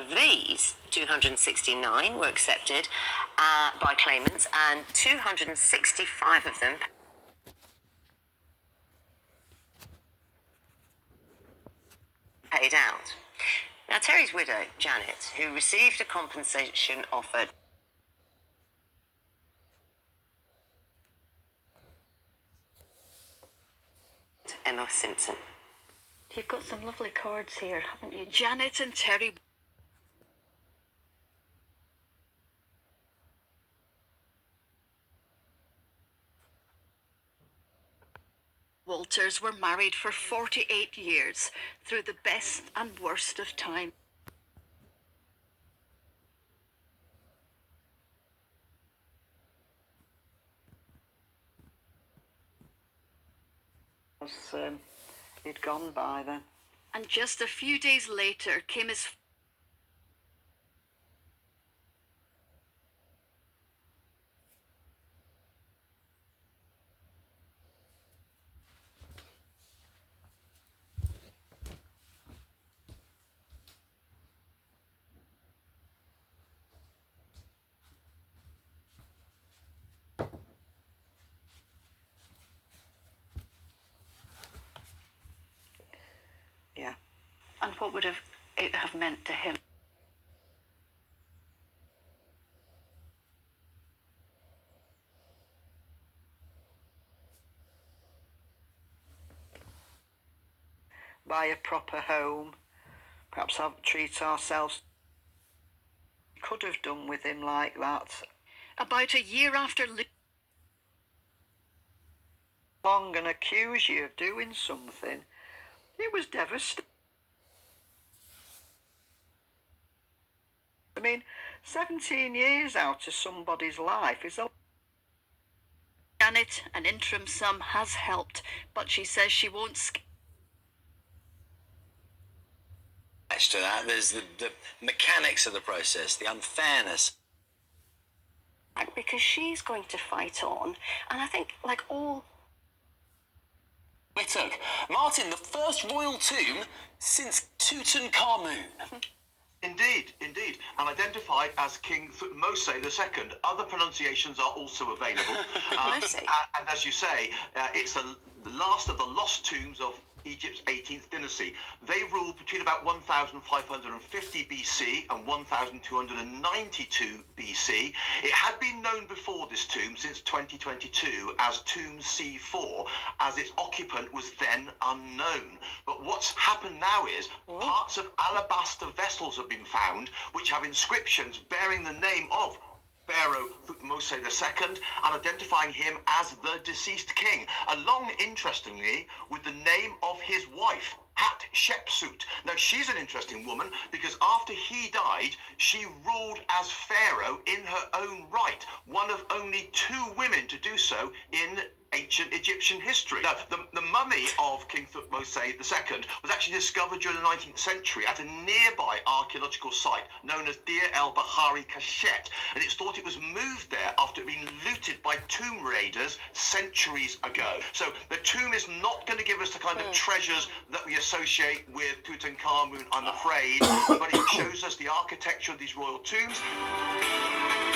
Of these, 269 were accepted by claimants, and 265 of them paid out. Now, Terry's widow, Janet, who received a compensation offered Emma Simpson. You've got some lovely cards here, haven't you? Janet and Terry. Walters were married for 48 years, through the best and worst of time. He'd gone by then. And just a few days later came his Yeah. and what would it have meant to him? Buy a proper home, perhaps treat ourselves. Could have done with him like that. About a year after Long and accuse you of doing something. It was devastating. I mean, 17 years out of somebody's life is a... Janet, an interim sum has helped, but she says she won't to that, there's the mechanics of the process, the unfairness. because she's going to fight on, and I think, like all... It took Martin, the first royal tomb since Tutankhamun. Indeed, indeed, and identified as King Thutmose II. Other pronunciations are also available. And as you say, it's the last of the lost tombs of Egypt's 18th dynasty. They ruled between about 1550 BC and 1292 BC. It had been known before this tomb since 2022 as Tomb C4, as its occupant was then unknown. But what's happened now is parts of alabaster vessels have been found which have inscriptions bearing the name of Pharaoh Thutmose II and identifying him as the deceased king, along, interestingly, with the name of his wife, Hatshepsut. Now, she's an interesting woman because after he died, she ruled as pharaoh in her own right, one of only 2 women to do so in ancient Egyptian history. Now, the mummy of King Thutmose II was actually discovered during the 19th century at a nearby archaeological site known as Deir el-Bahari Kashet, and it's thought it was moved there after it had been looted by tomb raiders centuries ago. So the tomb is not going to give us the kind of treasures that we associate with Tutankhamun, I'm afraid, but it shows us the architecture of these royal tombs.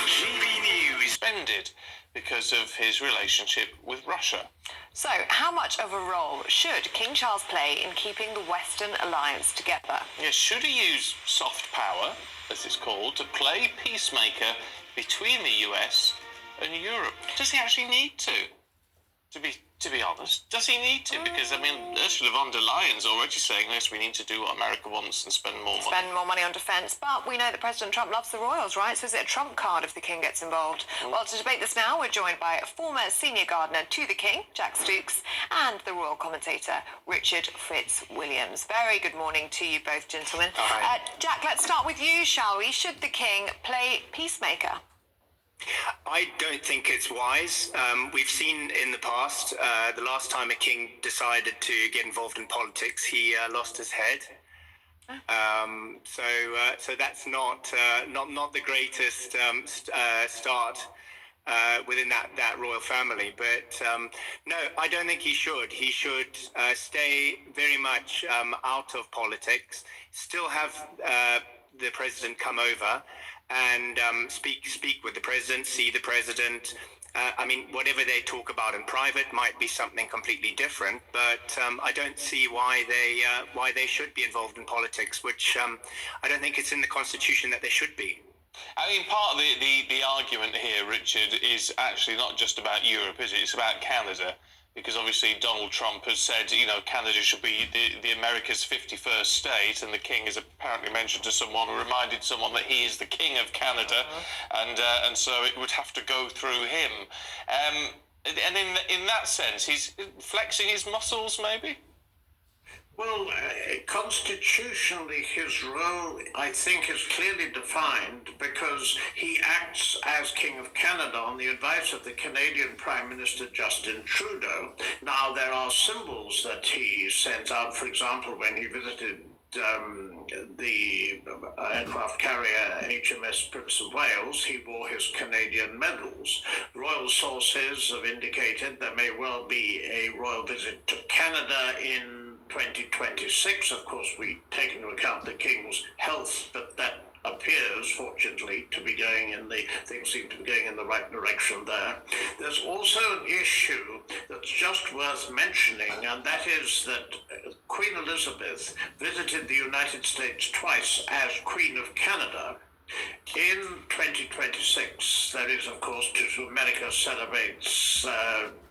TV News suspended because of his relationship with Russia. So, how much of a role should King Charles play in keeping the Western alliance together? Yes, should he use soft power, as it's called, to play peacemaker between the US and Europe? Does he actually need to? To be honest, does he need to? Because, I mean, Ursula von der Leyen's already saying, yes, we need to do what America wants and spend more money. Spend more money on defence, but we know that President Trump loves the royals, right? So is it a trump card if the king gets involved? Well, to debate this now, we're joined by former senior gardener to the king, Jack Stooks, and the royal commentator, Richard Fitzwilliams. Very good morning to you both, gentlemen. Jack, let's start with you, shall we? Should the king play peacemaker? I don't think it's wise. We've seen in the past, the last time a king decided to get involved in politics, he lost his head. So that's not the greatest start within that royal family. But no, I don't think he should. He should stay very much out of politics. Still have the president come over and speak with the president, see the president. I mean, whatever they talk about in private might be something completely different, but I don't see why they should be involved in politics, which I don't think it's in the Constitution that they should be. I mean, part of the argument here, Richard, is actually not just about Europe, is it? It's about Canada. Because obviously Donald Trump has said, you know, Canada should be the America's 51st state, and the king has apparently mentioned to someone or reminded someone that he is the king of Canada, and so it would have to go through him. And in that sense, he's flexing his muscles, maybe? Well, constitutionally, his role, I think, is clearly defined because he acts as King of Canada on the advice of the Canadian Prime Minister Justin Trudeau. Now, there are symbols that he sends out, for example, when he visited the aircraft carrier HMS Prince of Wales, he wore his Canadian medals. Royal sources have indicated there may well be a royal visit to Canada in 2026. Of course, we take into account the King's health, but that appears, fortunately, to be things seem to be going in the right direction there. There's also an issue that's just worth mentioning, and that is that Queen Elizabeth visited the United States twice as Queen of Canada. In 2026, that is, of course, America celebrates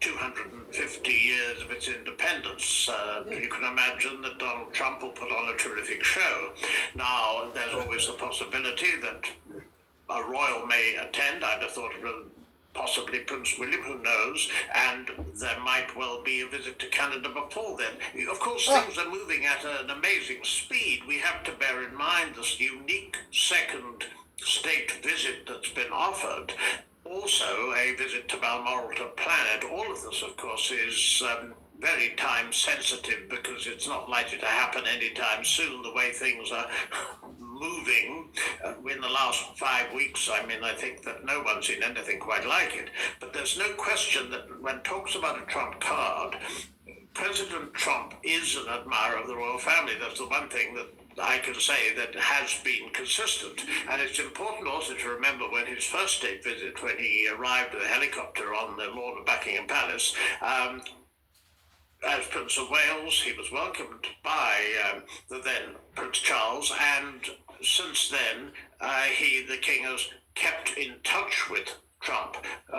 250 years of its independence. You can imagine that Donald Trump will put on a terrific show. Now, there's always the possibility that a royal may attend. I'd have thought of possibly Prince William, who knows, and there might well be a visit to Canada before then. Of course, things are moving at an amazing speed. We have to bear in mind this unique second state visit that's been offered. Also, a visit to Balmoral to Planet. All of this, of course, is very time sensitive because it's not likely to happen anytime soon, the way things are moving in the last 5 weeks. I mean, I think that no one's seen anything quite like it. But there's no question that when talks about a Trump card, President Trump is an admirer of the royal family. That's the one thing that I can say that has been consistent. And it's important also to remember when his first state visit, when he arrived with a helicopter on the lawn of Buckingham Palace, as Prince of Wales, he was welcomed by the then Prince Charles, and since then, the King has kept in touch with Trump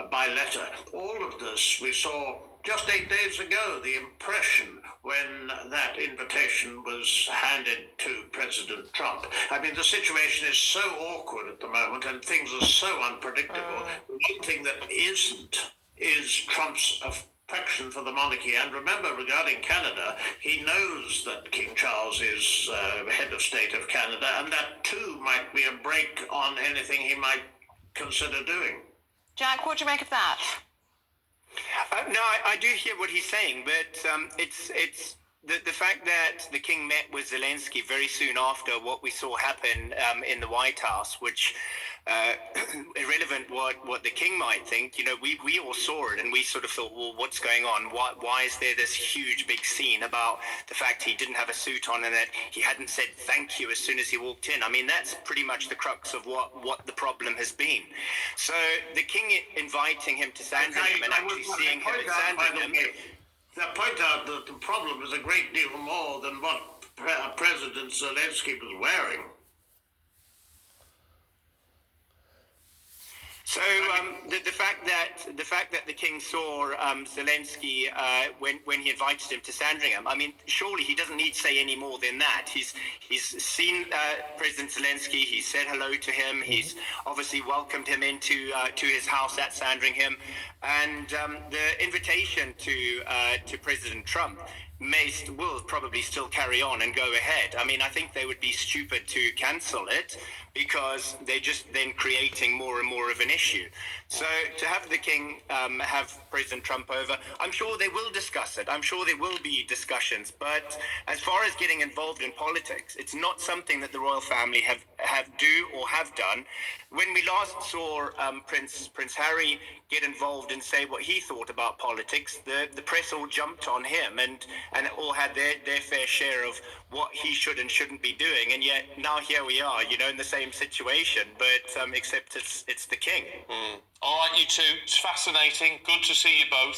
by letter. All of this we saw just 8 days ago, the impression when that invitation was handed to President Trump. I mean, the situation is so awkward at the moment and things are so unpredictable. One thing that isn't is Trump's affection for the monarchy. And remember, regarding Canada, he knows that King Charles is head of state of Canada, and that too might be a break on anything he might consider doing. Jack, what do you make of that? No, I do hear what he's saying, but it's the fact that the king met with Zelensky very soon after what we saw happen in the White House, which irrelevant what the king might think, you know, we all saw it and we sort of thought, well, what's going on? Why is there this huge big scene about the fact he didn't have a suit on and that he hadn't said thank you as soon as he walked in? I mean, that's pretty much the crux of what the problem has been. So the king inviting him to Sandringham and actually seeing him at Sandringham. That point out that the problem is a great deal more than what President Zelensky was wearing. So the fact that the king saw Zelensky when he invited him to Sandringham, I mean, surely he doesn't need to say any more than that. He's seen President Zelensky. He said hello to him. He's obviously welcomed him into to his house at Sandringham, and the invitation to President Trump will probably still carry on and go ahead. I mean, I think they would be stupid to cancel it because they're just then creating more and more of an issue. So to have the king have President Trump over, I'm sure they will discuss it. I'm sure there will be discussions. But as far as getting involved in politics, it's not something that the royal family have have done. When we last saw Prince Harry get involved and say what he thought about politics, the press all jumped on him and all had their fair share of what he should and shouldn't be doing. And yet now here we are, in the same situation, but except it's the king. All right, you two. It's fascinating. Good to see you both.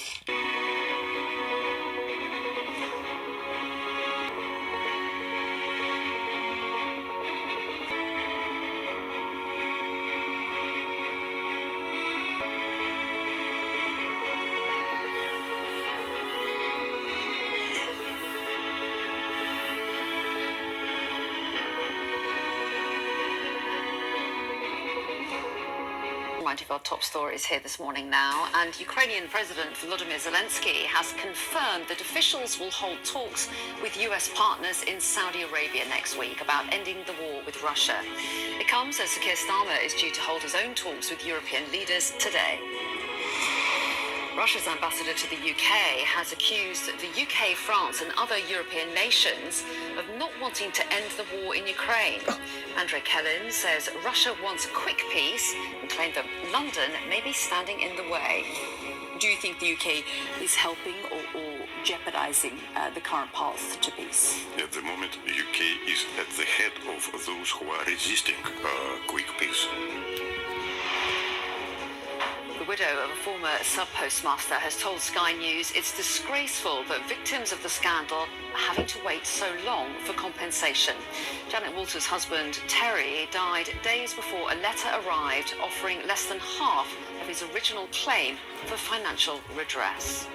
Of our top stories here this morning now, and Ukrainian President Volodymyr Zelensky has confirmed that officials will hold talks with US partners in Saudi Arabia next week about ending the war with Russia. It comes as Sir Keir Starmer is due to hold his own talks with European leaders today. Russia's ambassador to the UK has accused the UK, France and other European nations of not wanting to end the war in Ukraine. Andrei Kelin says Russia wants a quick peace and claimed that London may be standing in the way. Do you think the UK is helping or jeopardizing the current path to peace? At the moment, the UK is at the head of those who are resisting quick peace. The widow of a former sub-postmaster has told Sky News it's disgraceful that victims of the scandal are having to wait so long for compensation. Janet Walter's husband, Terry, died days before a letter arrived offering less than half of his original claim for financial redress.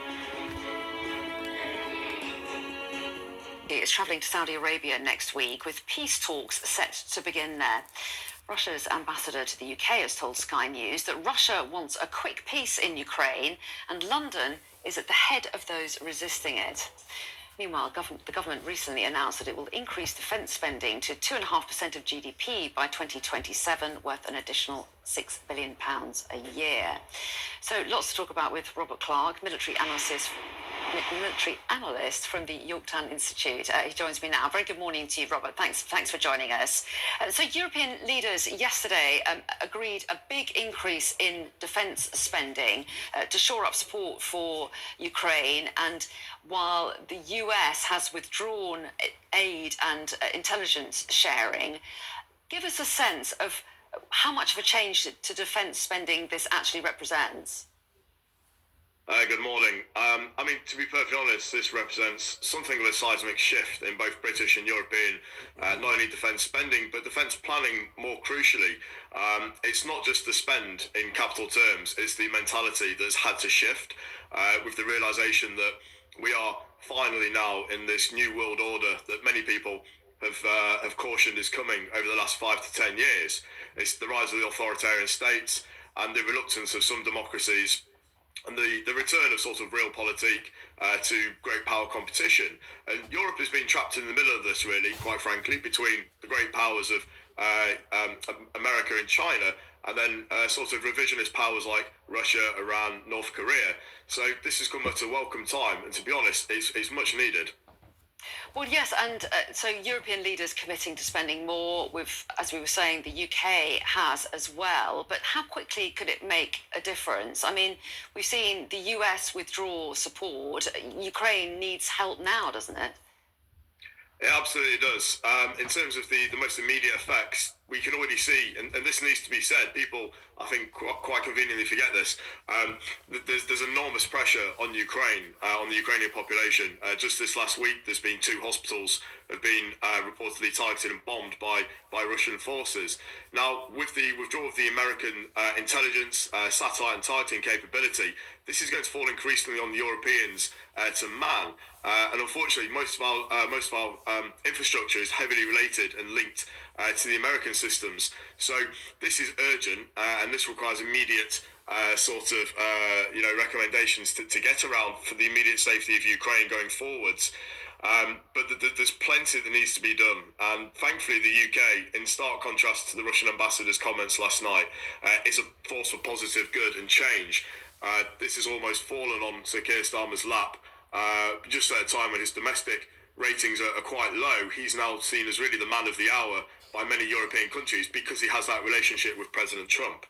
He is travelling to Saudi Arabia next week with peace talks set to begin there. Russia's ambassador to the UK has told Sky News that Russia wants a quick peace in Ukraine and London is at the head of those resisting it. Meanwhile, the government recently announced that it will increase defence spending to 2.5% of GDP by 2027, worth an additional £6 billion a year. So lots to talk about with Robert Clark, military analyst from the Yorktown Institute. He joins me now. Very good morning to you, Robert. Thanks for joining us. So European leaders yesterday agreed a big increase in defence spending to shore up support for Ukraine. And while the US has withdrawn aid and intelligence sharing, give us a sense of how much of a change to defence spending this actually represents. Good morning. To be perfectly honest, this represents something of a seismic shift in both British and European, not only defence spending, but defence planning more crucially. It's not just the spend in capital terms, it's the mentality that's had to shift with the realisation that we are finally now in this new world order that many people have cautioned is coming over the last 5 to 10 years. It's the rise of the authoritarian states and the reluctance of some democracies and the return of sort of realpolitik to great power competition. And Europe has been trapped in the middle of this, really, quite frankly, between the great powers of America and China, and then sort of revisionist powers like Russia, Iran, North Korea. So this has come at a welcome time, and to be honest, it's much needed. Well, yes, and so European leaders committing to spending more with, as we were saying, the UK has as well. But how quickly could it make a difference? I mean, we've seen the US withdraw support. Ukraine needs help now, doesn't it? It absolutely does. In terms of the most immediate effects, we can already see, and this needs to be said, people, I think, quite conveniently forget this, there's enormous pressure on Ukraine, on the Ukrainian population. Just this last week, there's been 2 hospitals have been reportedly targeted and bombed by Russian forces. Now, with the withdrawal of the American intelligence, satellite and targeting capability, this is going to fall increasingly on the Europeans to man. And unfortunately, most of our infrastructure is heavily related and linked to the American systems. So this is urgent, and this requires immediate recommendations to get around for the immediate safety of Ukraine going forwards. But there's plenty that needs to be done, and thankfully the UK, in stark contrast to the Russian ambassador's comments last night, is a force for positive good and change. This has almost fallen on Sir Keir Starmer's lap just at a time when his domestic ratings are quite low, he's now seen as really the man of the hour by many European countries because he has that relationship with President Trump.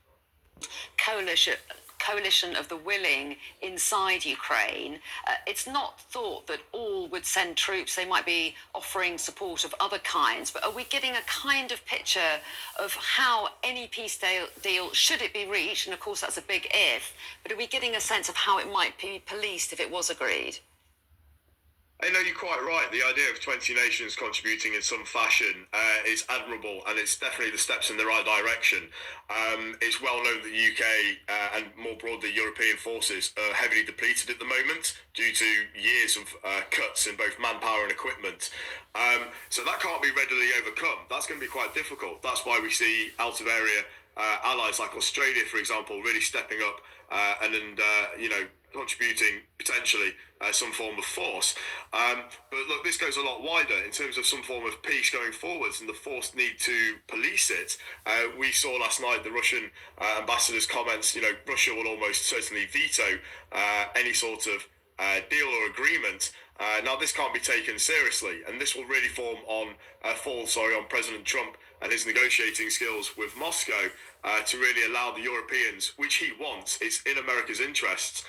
Coalition of the willing inside Ukraine. It's not thought that all would send troops. They might be offering support of other kinds. But are we getting a kind of picture of how any peace deal, should it be reached, and of course that's a big if, but are we getting a sense of how it might be policed if it was agreed? I know you're quite right. The idea of 20 nations contributing in some fashion is admirable, and it's definitely the steps in the right direction. It's well known that the UK and more broadly European forces are heavily depleted at the moment due to years of cuts in both manpower and equipment. So that can't be readily overcome. That's going to be quite difficult. That's why we see out of area allies like Australia, for example, really stepping up and contributing potentially some form of force. But look, this goes a lot wider in terms of some form of peace going forwards and the forced need to police it. We saw last night the Russian ambassador's comments, Russia will almost certainly veto any sort of deal or agreement. Now, this can't be taken seriously, and this will really fall on President Trump and his negotiating skills with Moscow to really allow the Europeans, which he wants, it's in America's interests,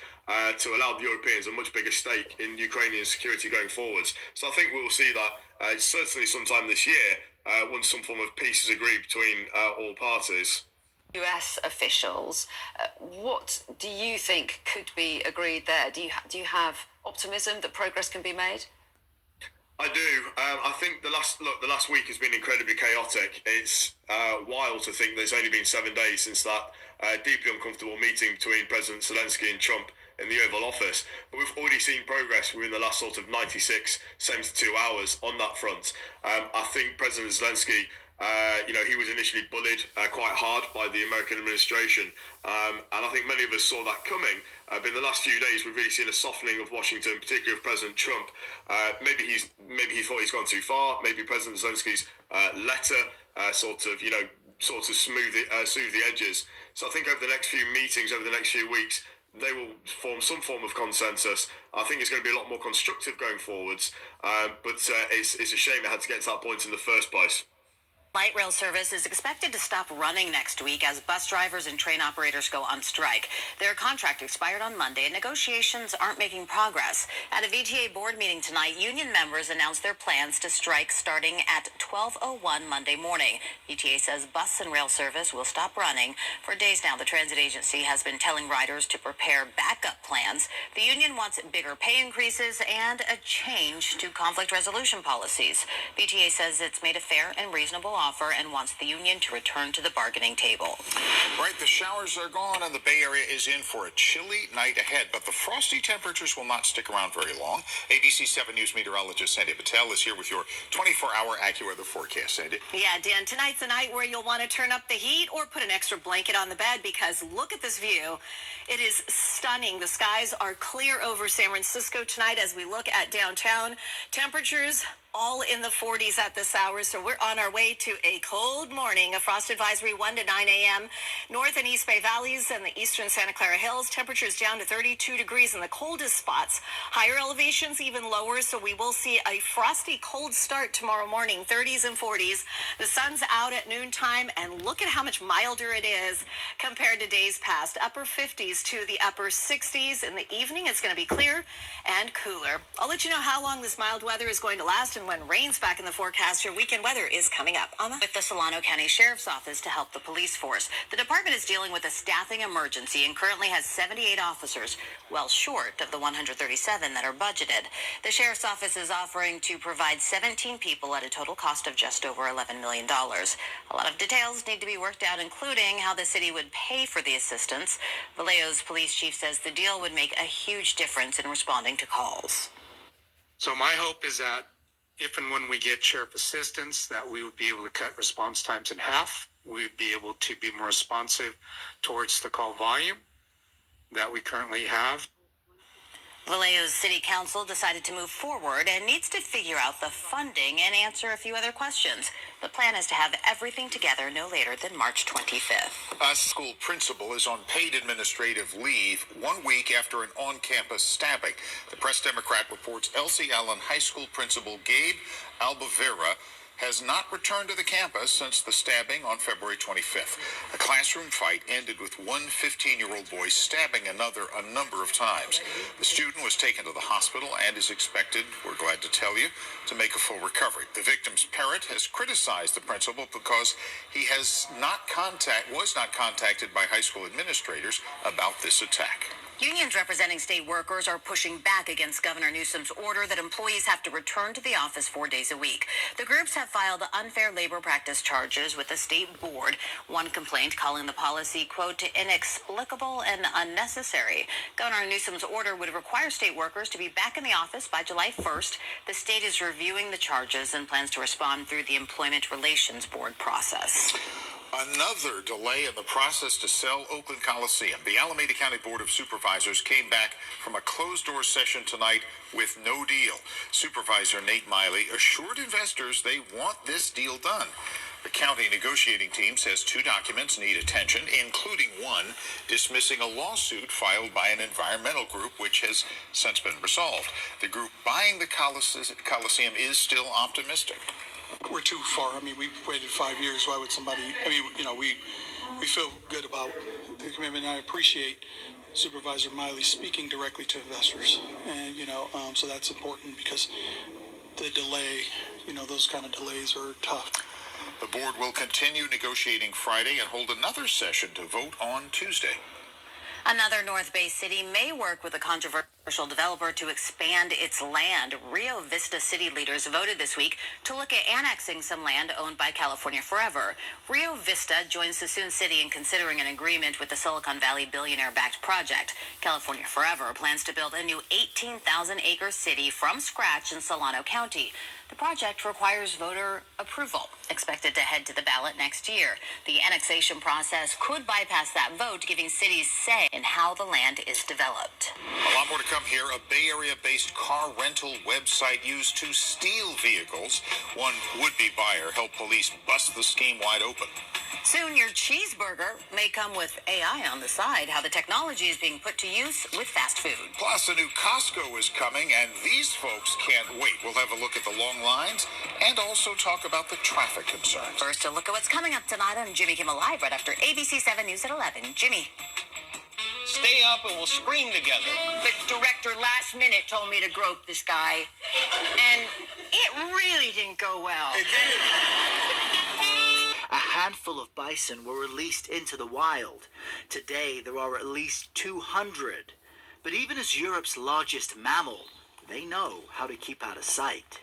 to allow the Europeans a much bigger stake in Ukrainian security going forwards. So I think we will see that certainly sometime this year, once some form of peace is agreed between all parties. US officials, what do you think could be agreed there? Do you have optimism that progress can be made? I do. I think the last week has been incredibly chaotic. It's wild to think there's only been 7 days since that deeply uncomfortable meeting between President Zelensky and Trump in the Oval Office. But we've already seen progress within the last sort of 96, 72 hours on that front. I think President Zelensky, he was initially bullied quite hard by the American administration. And I think many of us saw that coming. But in the last few days, we've really seen a softening of Washington, particularly of President Trump. Maybe he thought he's gone too far. Maybe President Zelensky's letter sort of soothe the edges. So I think over the next few meetings, over the next few weeks, they will form some form of consensus. I think it's going to be a lot more constructive going forwards. But it's a shame it had to get to that point in the first place. Light rail service is expected to stop running next week as bus drivers and train operators go on strike. Their contract expired on Monday and negotiations aren't making progress. At a VTA board meeting tonight, union members announced their plans to strike starting at 12:01 Monday morning. VTA says bus and rail service will stop running. For days now, the transit agency has been telling riders to prepare backup plans. The union wants bigger pay increases and a change to conflict resolution policies. VTA says it's made a fair and reasonable offer and wants the union to return to the bargaining table. Right, the showers are gone and the Bay Area is in for a chilly night ahead, but the frosty temperatures will not stick around very long. ABC 7 News meteorologist Sandy Patel is here with your 24-hour AccuWeather forecast. Sandy? Yeah, Dan, tonight's the night where you'll want to turn up the heat or put an extra blanket on the bed because look at this view. It is stunning. The skies are clear over San Francisco tonight as we look at downtown. Temperatures all in the 40s at this hour, so we're on our way to a cold morning. A frost advisory 1 to 9 a.m. North and East Bay Valleys and the eastern Santa Clara Hills, temperatures down to 32 degrees in the coldest spots. Higher elevations even lower, so we will see a frosty cold start tomorrow morning, 30s and 40s. The sun's out at noontime, and look at how much milder it is compared to days past. Upper 50s to the upper 60s. In the evening, it's going to be clear and cooler. I'll let you know how long this mild weather is going to last and when rain's back in the forecast. Your weekend weather is coming up. With the Solano County Sheriff's Office to help the police force. The department is dealing with a staffing emergency and currently has 78 officers, well short of the 137 that are budgeted. The Sheriff's Office is offering to provide 17 people at a total cost of just over $11 million. A lot of details need to be worked out, including how the city would pay for the assistance. Vallejo's police chief says the deal would make a huge difference in responding to calls. So my hope is that if and when we get sheriff assistance, that we would be able to cut response times in half. We would be able to be more responsive towards the call volume that we currently have. Vallejo's city council decided to move forward and needs to figure out the funding and answer a few other questions. The plan is to have everything together no later than March 25th. A school principal is on paid administrative leave 1 week after an on-campus stabbing. The Press Democrat reports Elsie Allen High School principal Gabe Albavera has not returned to the campus since the stabbing on February 25th. A classroom fight ended with one 15-year-old boy stabbing another a number of times. The student was taken to the hospital and is expected, we're glad to tell you, to make a full recovery. The victim's parent has criticized the principal because he was not contacted by high school administrators about this attack. Unions representing state workers are pushing back against Governor Newsom's order that employees have to return to the office 4 days a week. The groups have filed unfair labor practice charges with the state board. One complaint calling the policy, quote, inexplicable and unnecessary. Governor Newsom's order would require state workers to be back in the office by July 1st. The state is reviewing the charges and plans to respond through the Employment Relations Board process. Another delay in the process to sell Oakland Coliseum. The Alameda County Board of Supervisors came back from a closed-door session tonight with no deal. Supervisor Nate Miley assured investors they want this deal done. The county negotiating team says 2 documents need attention, including one dismissing a lawsuit filed by an environmental group, which has since been resolved. The group buying the Coliseum is still optimistic. We're too far. I mean, we've waited 5 years. Why would somebody, we feel good about the commitment. I appreciate Supervisor Miley speaking directly to investors. And, so that's important because the delay, those kind of delays are tough. The board will continue negotiating Friday and hold another session to vote on Tuesday. Another North Bay city may work with a controversial developer to expand its land. Rio Vista city leaders voted this week to look at annexing some land owned by California Forever. Rio Vista joins Suisun City in considering an agreement with the Silicon Valley billionaire-backed project. California Forever plans to build a new 18,000-acre city from scratch in Solano County. The project requires voter approval, expected to head to the ballot next year. The annexation process could bypass that vote, giving cities say in how the land is developed. A lot more to come here. A Bay Area-based car rental website used to steal vehicles. One would-be buyer helped police bust the scheme wide open. Soon your cheeseburger may come with AI on the side, how the technology is being put to use with fast food. Plus, a new Costco is coming, and these folks can't wait. We'll have a look at the long lines and also talk about the traffic concerns. First, a look at what's coming up tonight on Jimmy Kimmel Live right after ABC 7 News at 11. Jimmy. Stay up and we'll scream together. The director last minute told me to grope this guy, and it really didn't go well. A handful of bison were released into the wild. Today, there are at least 200. But even as Europe's largest mammal, they know how to keep out of sight.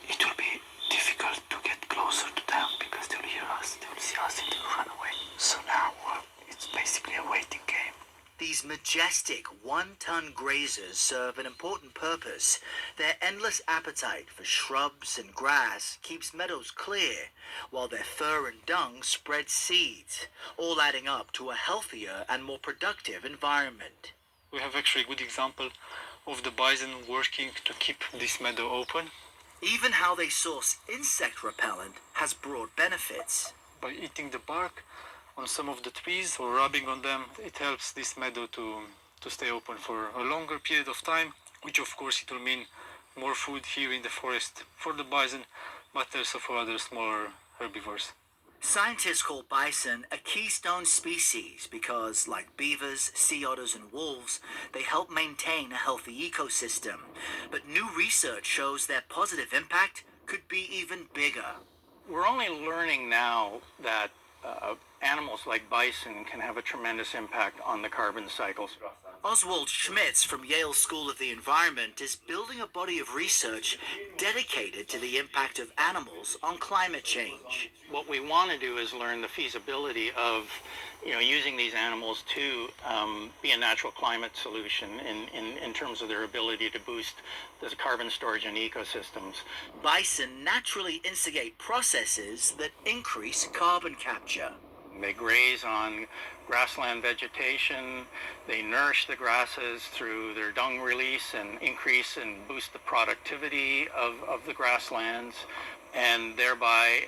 It will be difficult to get closer to them because they'll hear us, they'll see us, and they'll run away. So now, it's basically a waiting game. These majestic one-ton grazers serve an important purpose. Their endless appetite for shrubs and grass keeps meadows clear, while their fur and dung spread seeds, all adding up to a healthier and more productive environment. We have actually a good example of the bison working to keep this meadow open. Even how they source insect repellent has broad benefits. By eating the bark on some of the trees or rubbing on them, it helps this meadow to stay open for a longer period of time, which of course it will mean more food here in the forest for the bison, but also for other smaller herbivores. Scientists call bison a keystone species because, like beavers, sea otters, and wolves, they help maintain a healthy ecosystem. But new research shows their positive impact could be even bigger. We're only learning now that animals like bison can have a tremendous impact on the carbon cycles. Oswald Schmitz from Yale School of the Environment is building a body of research dedicated to the impact of animals on climate change. What we want to do is learn the feasibility of, using these animals to be a natural climate solution in terms of their ability to boost the carbon storage in ecosystems. Bison naturally instigate processes that increase carbon capture. They graze on grassland vegetation. They nourish the grasses through their dung release and increase and boost the productivity of the grasslands, and thereby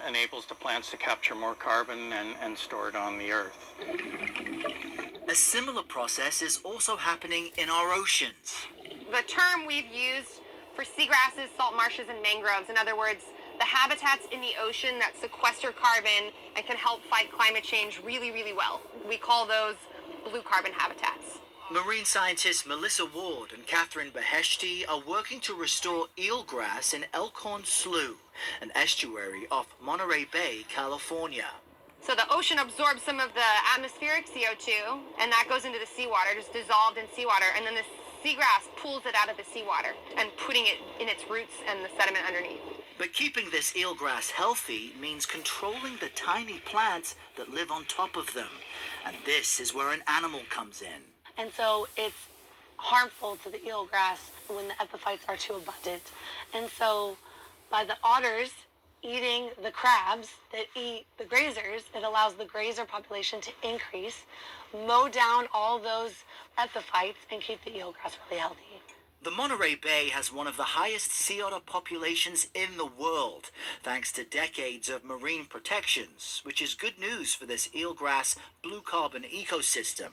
enables the plants to capture more carbon and store it on the earth. A similar process is also happening in our oceans. The term we've used for seagrasses, salt marshes, and mangroves, in other words, the habitats in the ocean that sequester carbon and can help fight climate change really, really well. We call those blue carbon habitats. Marine scientists Melissa Ward and Catherine Beheshti are working to restore eelgrass in Elkhorn Slough, an estuary off Monterey Bay, California. So the ocean absorbs some of the atmospheric CO2, and that goes into the seawater, just dissolved in seawater, and then the seagrass pulls it out of the seawater and putting it in its roots and the sediment underneath. But keeping this eelgrass healthy means controlling the tiny plants that live on top of them. And this is where an animal comes in. And so it's harmful to the eelgrass when the epiphytes are too abundant. And so by the otters eating the crabs that eat the grazers, it allows the grazer population to increase, mow down all those epiphytes, and keep the eelgrass really healthy. The Monterey Bay has one of the highest sea otter populations in the world, thanks to decades of marine protections, which is good news for this eelgrass blue carbon ecosystem.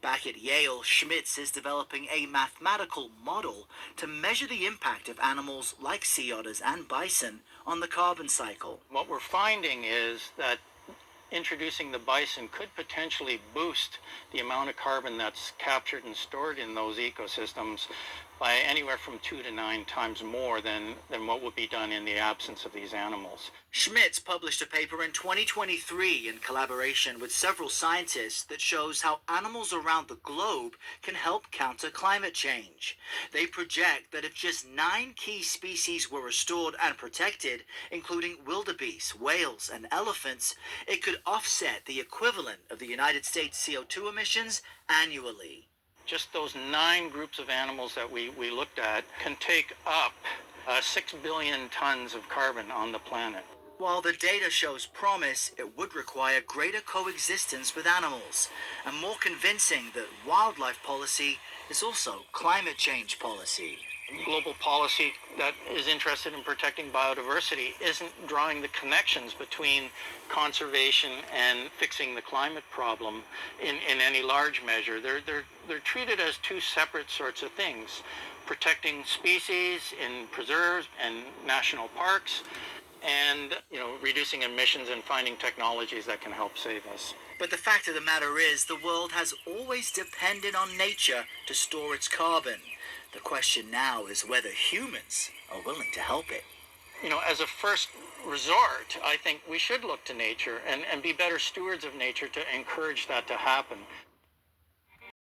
Back at Yale, Schmitz is developing a mathematical model to measure the impact of animals like sea otters and bison on the carbon cycle. What we're finding is that introducing the bison could potentially boost the amount of carbon that's captured and stored in those ecosystems by anywhere from 2 to 9 times more than what would be done in the absence of these animals. Schmitz published a paper in 2023 in collaboration with several scientists that shows how animals around the globe can help counter climate change. They project that if just 9 key species were restored and protected, including wildebeest, whales, and elephants, it could offset the equivalent of the United States CO2 emissions annually. Just those 9 groups of animals that we looked at can take up 6 billion tons of carbon on the planet. While the data shows promise, it would require greater coexistence with animals, and more convincing that wildlife policy is also climate change policy. Global policy that is interested in protecting biodiversity isn't drawing the connections between conservation and fixing the climate problem in any large measure. They're treated as 2 separate sorts of things. Protecting species in preserves and national parks, and reducing emissions and finding technologies that can help save us. But the fact of the matter is, the world has always depended on nature to store its carbon. The question now is whether humans are willing to help it. As a first resort, I think we should look to nature and be better stewards of nature to encourage that to happen.